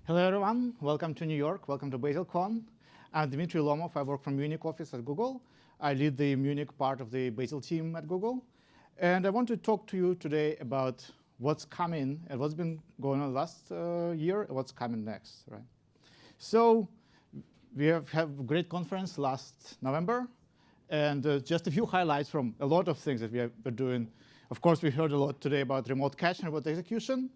Hello, everyone. Welcome to New York. Welcome to BazelCon. I'm Dmitry Lomov. I work from Munich office at Google. I lead the Munich part of the Bazel team at Google. And I want to talk to you today about what's coming and what's been going on last year and what's coming next, right? So we have a great conference last November. And just a few highlights from a lot of things that we have been doing. Of course, we heard a lot today about remote cache and remote execution.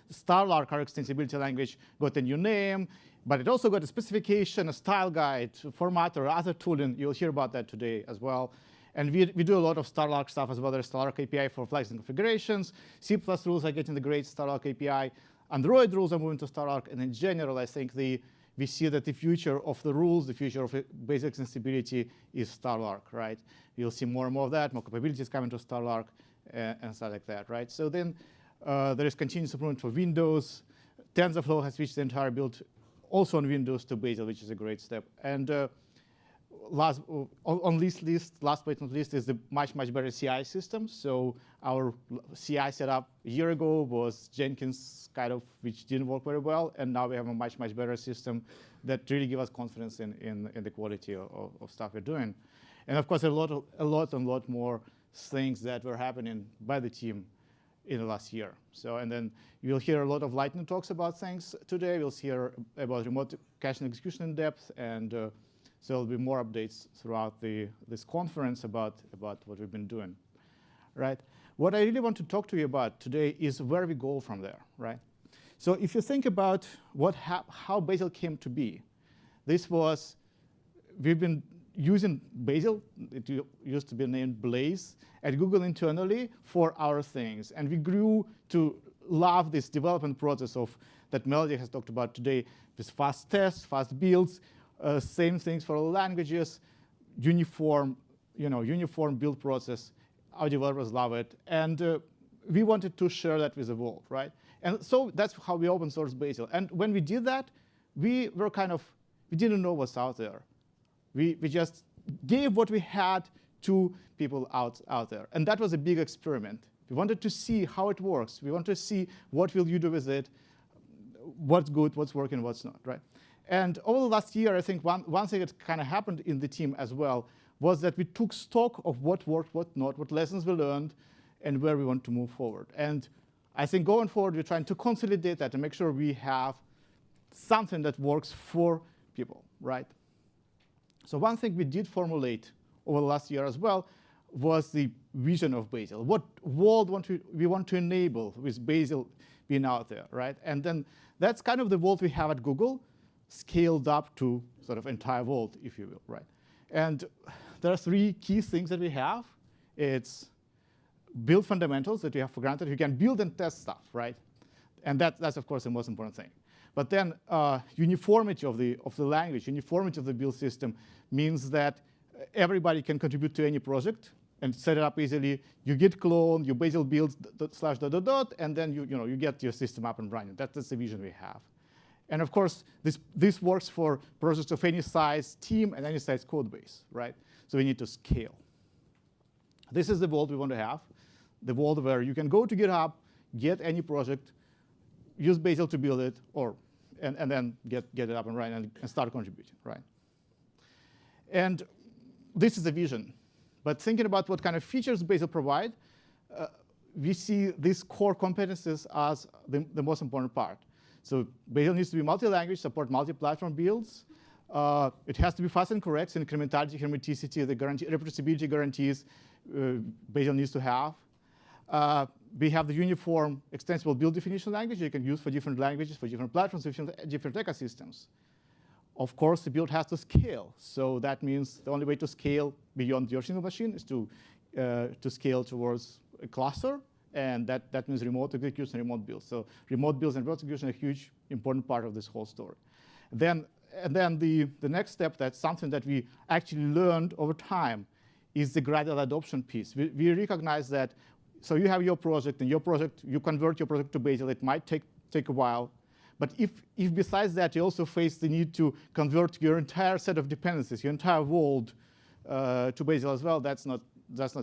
Starlark, our extensibility language, got a new name, but it also got a specification, a style guide, formatter, other tooling. You'll hear about that today as well. And we do a lot of Starlark stuff as well. There's Starlark API for flags and configurations. C+ rules are getting the great Starlark API. Android rules are moving to Starlark. And in general, I think we see that the future of the rules, the future of basic extensibility is Starlark, right? You'll see more and more of that, more capabilities coming to Starlark and stuff like that, right? So then there is continuous improvement for Windows. TensorFlow has switched the entire build also on Windows to Bazel, which is a great step. And last on this list, last but not least, is the much better CI system. So our CI setup a year ago was Jenkins, kind of, which didn't work very well, and now we have a much better system that really gives us confidence in the quality of stuff we're doing. And of course, a lot more things that were happening by the team in the last year. So, and then you'll hear a lot of lightning talks about things today. We'll hear about remote cache and execution in depth, and so there'll be more updates throughout this conference about what we've been doing, right? What I really want to talk to you about today is where we go from there, right? So if you think about how Bazel came to be, we've been using Bazel, it used to be named Blaze, at Google internally for our things. And we grew to love this development process that Melody has talked about today, with fast tests, fast builds, same things for all languages, uniform build process. Our developers love it. And we wanted to share that with the world, right? And so that's how we open source Bazel. And when we did that, we didn't know what's out there. We just gave what we had to people out there. And that was a big experiment. We wanted to see how it works. We wanted to see what will you do with it, what's good, what's working, what's not, right? And over the last year, I think one thing that kind of happened in the team as well was that we took stock of what worked, what not, what lessons we learned, and where we want to move forward. And I think going forward, we're trying to consolidate that and make sure we have something that works for people, right? So one thing we did formulate over the last year as well was the vision of Bazel. What world we want to enable with Bazel being out there, right? And then that's kind of the world we have at Google, scaled up to sort of entire world, if you will, right? And there are three key things that we have. It's build fundamentals that you have for granted. You can build and test stuff, right? And that's of course, the most important thing. But then uniformity of the language, uniformity of the build system means that everybody can contribute to any project and set it up easily. You git clone, you Bazel build /.. and then you get your system up and running. That's the vision we have. And of course, this works for projects of any size team and any size code base, right? So we need to scale. This is the world we want to have, the world where you can go to GitHub, get any project, use Bazel to build it, and then get it up and running and start contributing, right? And this is the vision. But thinking about what kind of features Bazel provide, we see these core competencies as the most important part. So Bazel needs to be multi-language, support multi-platform builds. It has to be fast and correct, so incrementality, hermeticity, the reproducibility guarantees Bazel needs to have. We have the uniform extensible build definition language you can use for different languages, for different platforms, different ecosystems. Of course, the build has to scale. So that means the only way to scale beyond your single machine is to scale towards a cluster. And that means remote execution and remote builds. So remote builds and remote execution are a huge, important part of this whole story. And then the next step, that's something that we actually learned over time, is the gradual adoption piece. We recognize that. So you have your project, and you convert your project to Bazel. It might take a while. But if besides that, you also face the need to convert your entire set of dependencies, your entire world to Bazel as well, that's not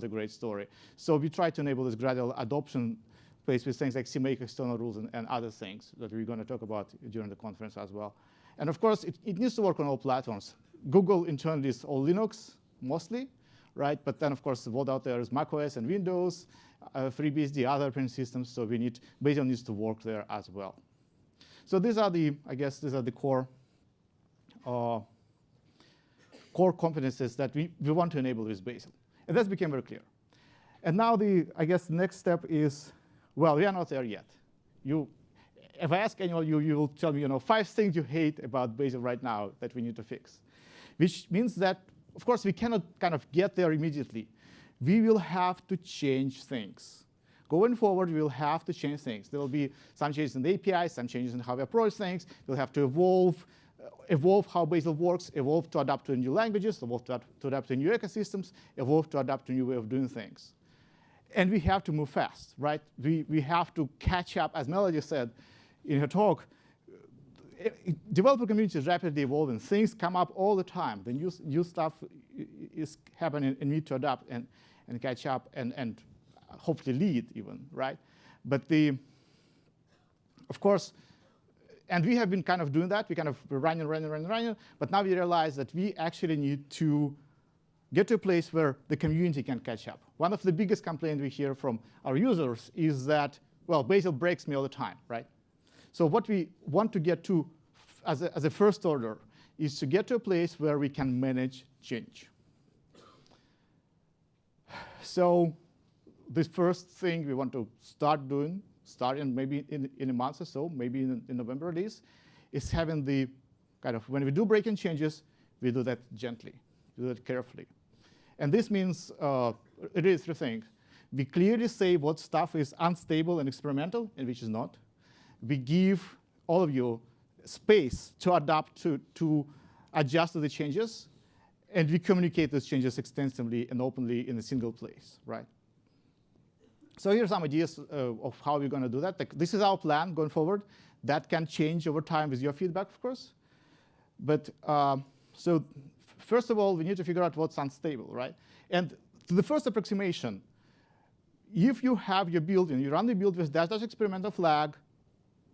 a great story. So we try to enable this gradual adoption place with things like CMake external rules and other things that we're going to talk about during the conference as well. And of course, it needs to work on all platforms. Google internally is all Linux, mostly, right? But then, of course, what out there is macOS and Windows, FreeBSD, other operating systems. So Bazel needs to work there as well. So these are the, I guess, these are the core competencies that we want to enable with Bazel. And that became very clear. And now I guess the next step is, well, we are not there yet. If I ask anyone, you will tell me, 5 things you hate about Bazel right now that we need to fix. Which means that, of course, we cannot kind of get there immediately. We will have to change things. Going forward, we will have to change things. There will be some changes in the API, some changes in how we approach things. We'll have to evolve how Bazel works, evolve to adapt to new languages, evolve to adapt to new ecosystems, evolve to adapt to new way of doing things. And we have to move fast, right? We have to catch up, as Melody said in her talk. Developer community is rapidly evolving. Things come up all the time. The new stuff is happening and need to adapt and catch up and hopefully lead even, right? But of course, and we have been kind of doing that. We kind of running. But now we realize that we actually need to get to a place where the community can catch up. One of the biggest complaints we hear from our users is that, well, Bazel breaks me all the time, right? So what we want to get to as a first order is to get to a place where we can manage change. So this first thing we want to start doing, starting maybe in a month or so, maybe in November release, is having the kind of, when we do breaking changes, we do that gently, do that carefully. And this means, it is 3 things. We clearly say what stuff is unstable and experimental and which is not. We give all of you space to adapt to adjust to the changes. And we communicate those changes extensively and openly in a single place, right? So here's some ideas of how we're going to do that. This is our plan going forward. That can change over time with your feedback, of course. But so first of all, we need to figure out what's unstable, right? And to the first approximation, if you have your build and you run the build with -- experimental flag,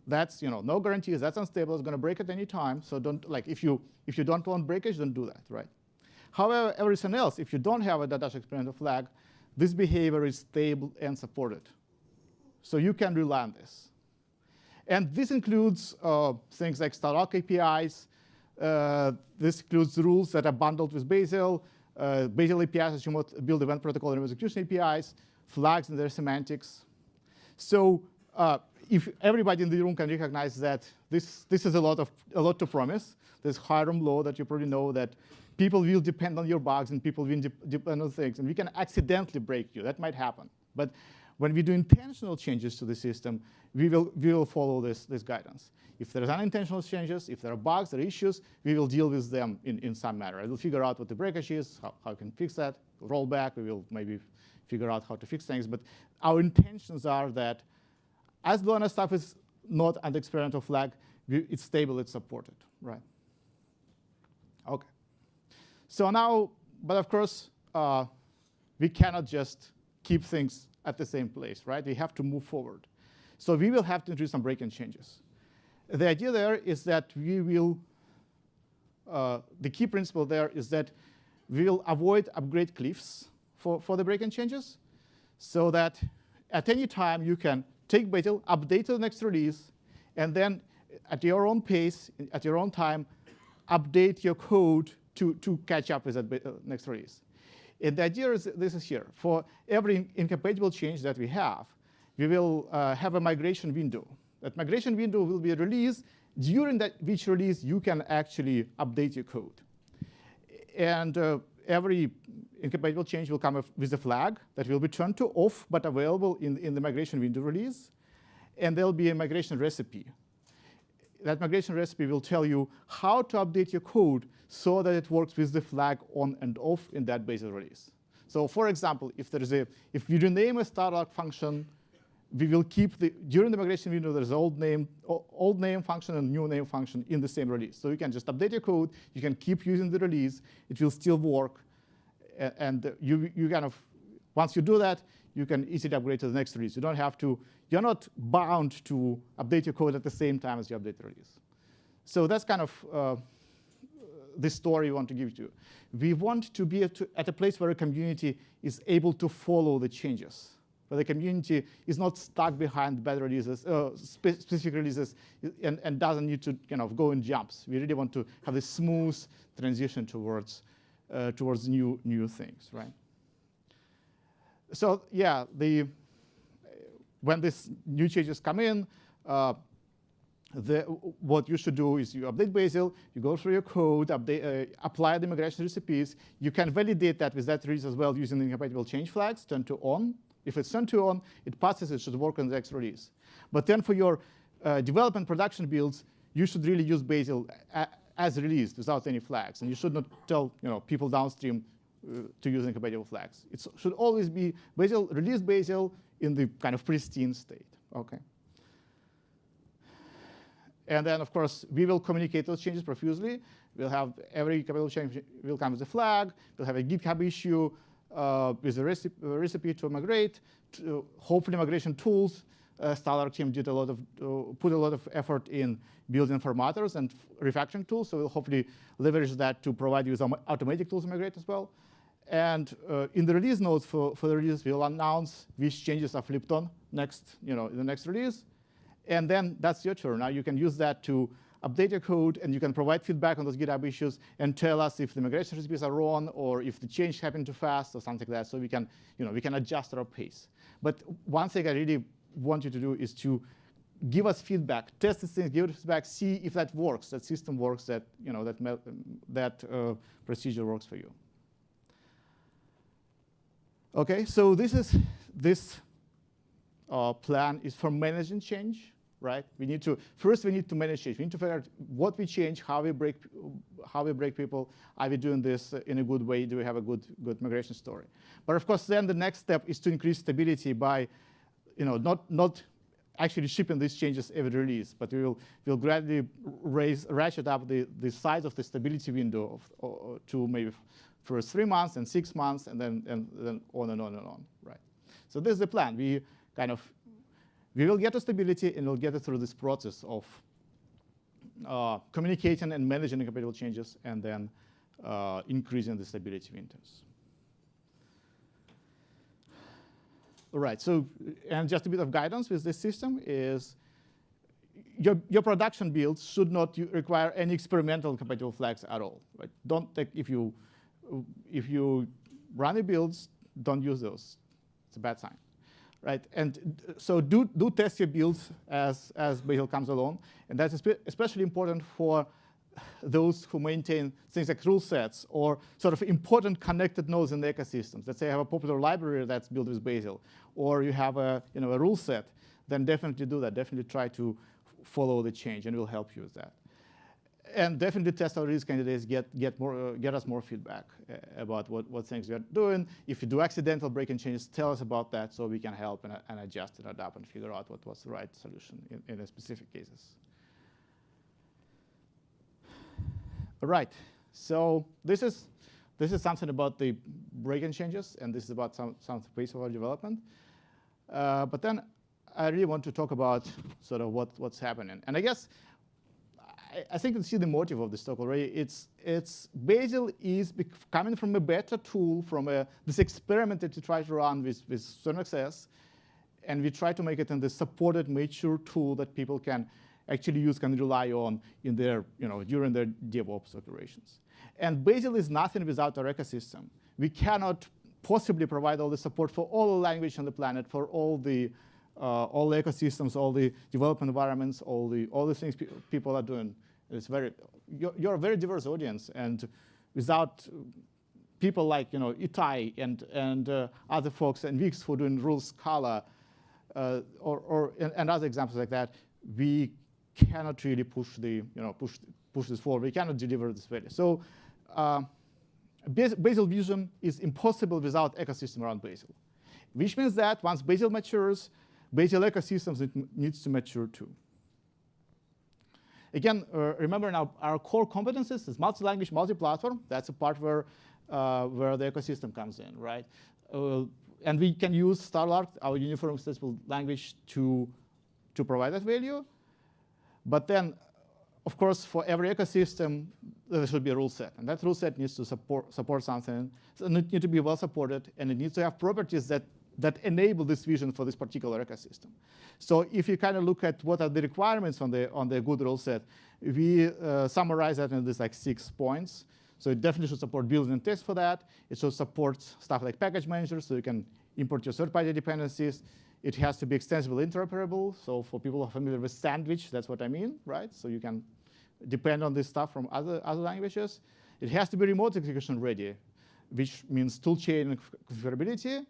that's no guarantees. That's unstable. It's going to break at any time. So don't if you don't want breakage, don't do that, right? However, everything else, if you don't have a -- experimental flag, this behavior is stable and supported. So you can rely on this. And this includes things like Starlock APIs. This includes rules that are bundled with Bazel, Bazel APIs as you might build event protocol and execution APIs, flags and their semantics. So if everybody in the room can recognize that this is a lot to promise, there's high-room law that you probably know that people will depend on your bugs and people will depend on things, and we can accidentally break you. That might happen. But when we do intentional changes to the system, we will follow this guidance. If there's unintentional changes, if there are bugs, there are issues, we will deal with them in some manner. We'll figure out what the breakage is, how we can fix that, roll back, we will maybe figure out how to fix things. But our intentions are that as long as stuff is not under experimental flag, it's stable, it's supported, right? OK. So now, but of course, we cannot just keep things at the same place, right? We have to move forward. So we will have to introduce some break-in changes. The idea there is that we will, the key principle there is that we will avoid upgrade cliffs for the break-in changes, so that at any time you can take Bazel, update to the next release, and then at your own pace, at your own time, update your code to catch up with that next release. And the idea is this is here. For every incompatible change that we have, we will have a migration window. That migration window will be a release during which release you can actually update your code. And every incompatible change will come with a flag that will be turned to off but available in the migration window release. And there'll be a migration recipe. That migration recipe will tell you how to update your code so that it works with the flag on and off in that Bazel release. So for example, if you rename a Starlock function, we will keep during the migration window, there's old name function and new name function in the same release. So you can just update your code. You can keep using the release. It will still work. And you kind of, once you do that, you can easily upgrade to the next release. You don't have to, you're not bound to update your code at the same time as you update the release. So that's kind of the story we want to give you. We want to be at a place where a community is able to follow the changes, where the community is not stuck behind bad releases, specific releases, and doesn't need to go in jumps. We really want to have a smooth transition towards new things, right? So yeah, when these new changes come in, what you should do is you update Bazel, you go through your code, apply the migration recipes. You can validate that with that release as well using the incompatible change flags, turn to on. If it's turned to on, it passes, it should work on the next release. But then for your development production builds, you should really use Bazel as released without any flags. And you should not tell people downstream to use incompatible flags. It should always be Bazel, release Bazel in the kind of pristine state. Okay. And then, of course, we will communicate those changes profusely. We'll have every compatible change will come with a flag. We'll have a GitHub issue with a recipe to migrate. Hopefully, migration tools. Stellar team did put a lot of effort in building formatters and refactoring tools. So we'll hopefully leverage that to provide you with automatic tools to migrate as well. And in the release notes for the release, we'll announce which changes are flipped on next, in the next release. And then that's your turn. Now you can use that to update your code, and you can provide feedback on those GitHub issues and tell us if the migration recipes are wrong or if the change happened too fast or something like that. So we can adjust our pace. But one thing I really want you to do is to give us feedback, test these things, give us feedback, see if that works, that system works, that that procedure works for you. Okay, so this plan is for managing change. Right? First we need to manage change. We need to figure out what we change, how we break people. Are we doing this in a good way? Do we have a good migration story? But of course, then the next step is to increase stability by, not actually shipping these changes every release, but we'll gradually ratchet up the size of the stability window to maybe first 3 months and 6 months, and then on and on and on. Right? So this is the plan. We will get to stability, and we'll get it through this process of communicating and managing incompatible changes, and then increasing the stability windows. All right, so, and just a bit of guidance with this system is your production builds should not require any experimental compatible flags at all. Right? Don't take, if you run the builds, don't use those. It's a bad sign. Right, and so do test your builds as Bazel comes along, and that's especially important for those who maintain things like rule sets or sort of important connected nodes in the ecosystems. Let's say you have a popular library that's built with Bazel, or you have a rule set. Then definitely do that. Definitely try to follow the change, and we'll help you with that. And definitely test our release candidates, get us more feedback about what things we are doing. If you do accidental break-in changes, tell us about that so we can help and adjust and adapt and figure out what's the right solution in the specific cases. All right, so this is something about the break-in changes, and this is about some of the pace of our development. But then I really want to talk about sort of what's happening. And I guess I think you see the motive of this talk already. It's Bazel is coming from a beta tool, from this experiment that we try to run with certain success, and we try to make it in the supported, mature tool that people can actually use, can rely on in their, during their DevOps operations. And Bazel is nothing without our ecosystem. We cannot possibly provide all the support for all the language on the planet, for all the ecosystems, all the development environments, all the things people are doing. You're a very diverse audience, and without people like Itai and other folks and Vix who are doing rule Scala and other examples like that, we cannot really push this forward. We cannot deliver this value. So Bazel vision is impossible without ecosystem around Bazel, which means that once Bazel matures, Bazel ecosystems needs to mature too. Again, remember now our core competencies is multi-language, multi-platform. That's a part where the ecosystem comes in, right? and we can use Starlark, our uniform accessible language, to provide that value. But then, of course, for every ecosystem, there should be a rule set. And that rule set needs to support something. So it needs to be well supported, and it needs to have properties that enable this vision for this particular ecosystem. So if you kind of look at what are the requirements on the good rule set, we summarize that in this like 6 points. So it definitely should support built-in tests for that. It should support stuff like package managers, so you can import your third-party dependencies. It has to be extensively interoperable. So for people who are familiar with Sandwich, that's what I mean, right? So you can depend on this stuff from other languages. It has to be remote execution ready, which means toolchain configurability.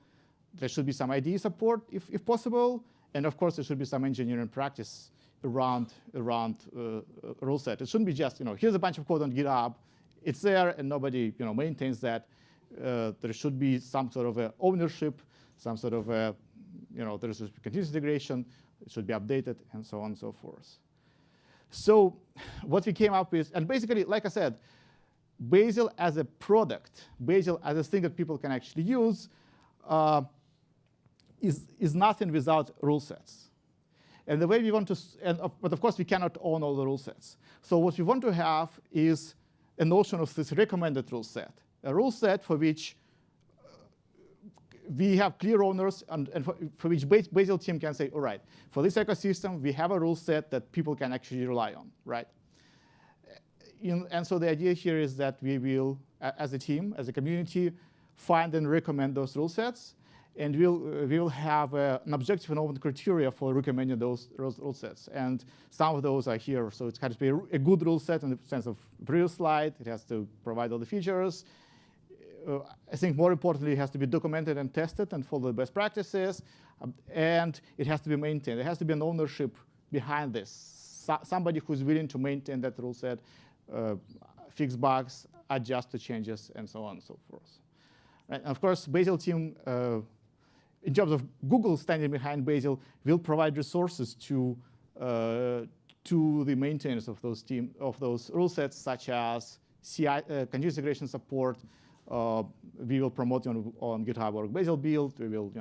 There should be some IDE support if possible. And of course, there should be some engineering practice around rule set. It shouldn't be just, here's a bunch of code on GitHub. It's there, and nobody maintains that. There should be some sort of ownership, some sort of there should be continuous integration. It should be updated, and so on and so forth. So what we came up with, and basically, like I said, Bazel as a product, Bazel as a thing that people can actually use, is nothing without rule sets. And the way we want to, but of course, we cannot own all the rule sets. So what we want to have is a notion of this recommended rule set, a rule set for which we have clear owners, and for which Bazel team can say, all right, for this ecosystem, we have a rule set that people can actually rely on, right? And so the idea here is that we will, as a team, as a community, find and recommend those rule sets, and we'll have an objective and open criteria for recommending those rule sets. And some of those are here. So it's got to be a good rule set in the sense of previous slide. It has to provide all the features. I think more importantly, it has to be documented and tested and follow the best practices. And it has to be maintained. There has to be an ownership behind this. Somebody who's willing to maintain that rule set, fix bugs, adjust to changes, and so on and so forth. Right? And of course, Bazel team, in terms of Google standing behind Bazel, will provide resources to the maintainers of those rule sets, such as CI, continuous integration support. We will promote on GitHub or Bazel build. We will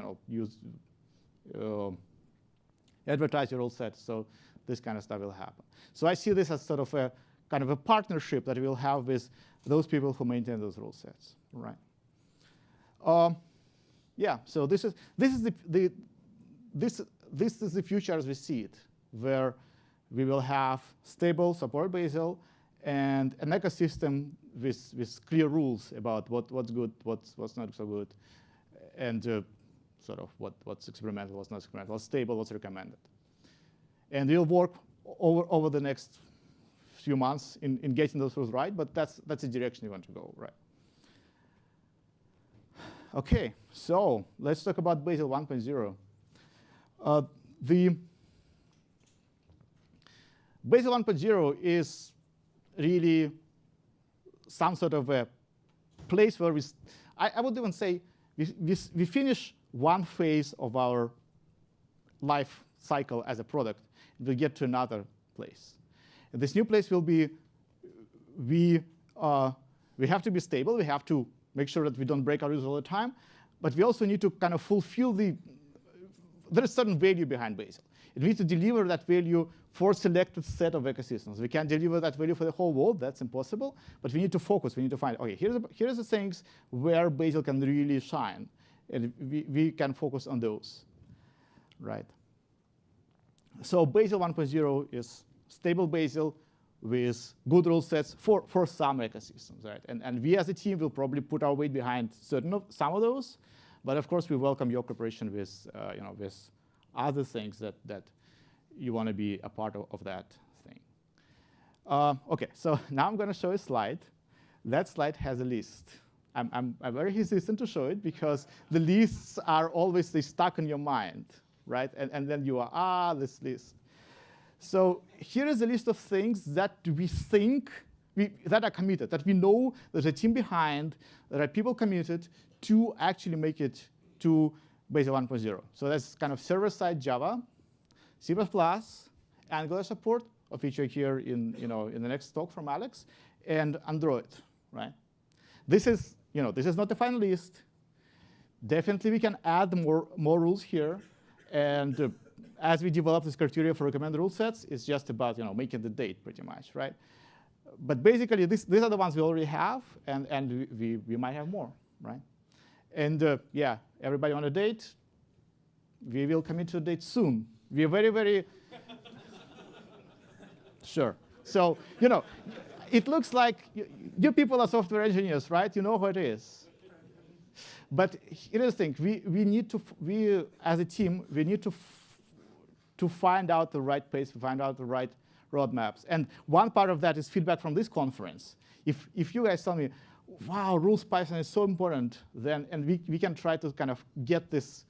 advertise your rule set. So this kind of stuff will happen. So I see this as sort of a kind of a partnership that we'll have with those people who maintain those rule sets, right? Yeah. So this is the future as we see it, where we will have stable support Bazel and an ecosystem with clear rules about what's good, what's not so good, and sort of what's experimental, what's not experimental, what's stable, what's recommended. And we'll work over the next few months in getting those rules right, but that's the direction we want to go, right? OK, so let's talk about Bazel 1.0. The Bazel 1.0 is really some sort of a place where I would even say we finish one phase of our life cycle as a product. We'll get to another place. And this new place will be we have to be stable. We have to make sure that we don't break our rules all the time. But we also need to kind of fulfill there is certain value behind Bazel. It needs to deliver that value for a selected set of ecosystems. We can't deliver that value for the whole world. That's impossible. But we need to focus. We need to find, OK, here's the things where Bazel can really shine. And we can focus on those, right? So Bazel 1.0 is stable Bazel with good rule sets for some ecosystems, right? And we as a team will probably put our weight behind some of those. But of course, we welcome your cooperation with with other things that you want to be a part of that thing. OK, so now I'm going to show a slide. That slide has a list. I'm very hesitant to show it because the lists are always stuck in your mind, right? And then you are, this list. So here is a list of things that we think that are committed, that we know there's a team behind, there are people committed to actually make it to Bazel 1.0. So that's kind of server-side Java, C++, Angular support, of which you'll hear in the next talk from Alex, and Android, right? This is not the final list. Definitely, we can add more rules here. And as we develop this criteria for recommended rule sets, it's just about making the date pretty much, right? But basically, these are the ones we already have, and we might have more, right? And yeah, everybody on a date, we will commit to a date soon. We are very, very sure. So, it looks like you people are software engineers, right? You know what it is. But here's the thing: we as a team, we need to find out the right pace, to find out the right roadmaps. And one part of that is feedback from this conference. If you guys tell me, wow, rules Python is so important, and we can try to kind of get this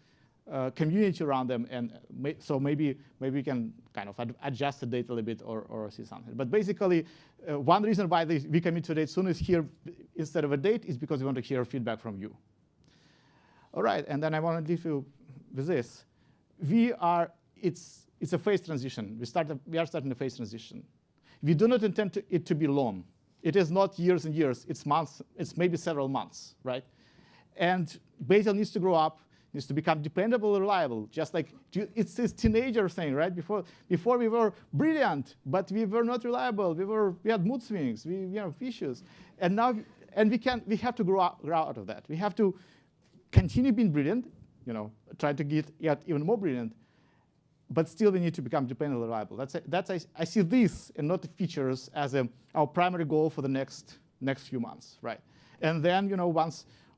community around them, and so maybe we can kind of adjust the date a little bit or see something. But basically, one reason why we commit to a date soon is here instead of a date is because we want to hear feedback from you. All right, and then I want to leave you with this. It's a phase transition. We are starting a phase transition. We do not intend it to be long. It is not years and years. It's months. It's maybe several months, right? And Bazel needs to grow up, needs to become dependable and reliable. Just like it's this teenager thing, right? Before we were brilliant, but we were not reliable. We had mood swings. We have issues, and now we have to grow out of that. We have to continue being brilliant, try to get even more brilliant, but still we need to become dependable and reliable. I see this and not the features as our primary goal for the next few months, right? And then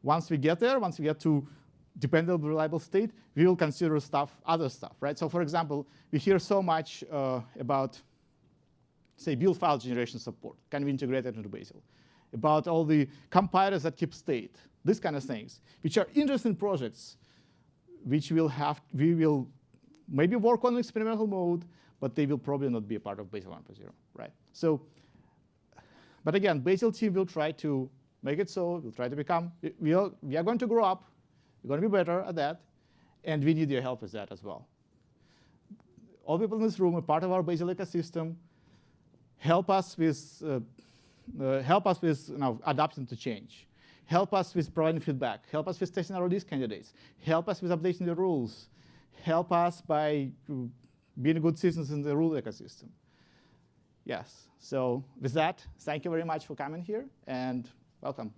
once we get there, once we get to dependable, reliable state, we will consider other stuff, right? So for example, we hear so much about, say, build file generation support, kind of integrated into Bazel, about all the compilers that keep state, this kind of things, which are interesting projects, which we will maybe work on in experimental mode, but they will probably not be a part of Bazel 1.0, right? So, but again, Bazel team will try to make it so. We'll try to become. We are going to grow up. We're going to be better at that, and we need your help with that as well. All people in this room are part of our Bazel ecosystem. Help us with adapting to change. Help us with providing feedback. Help us with testing our release candidates. Help us with updating the rules. Help us by being good citizens in the rule ecosystem. Yes. So with that, thank you very much for coming here, and welcome.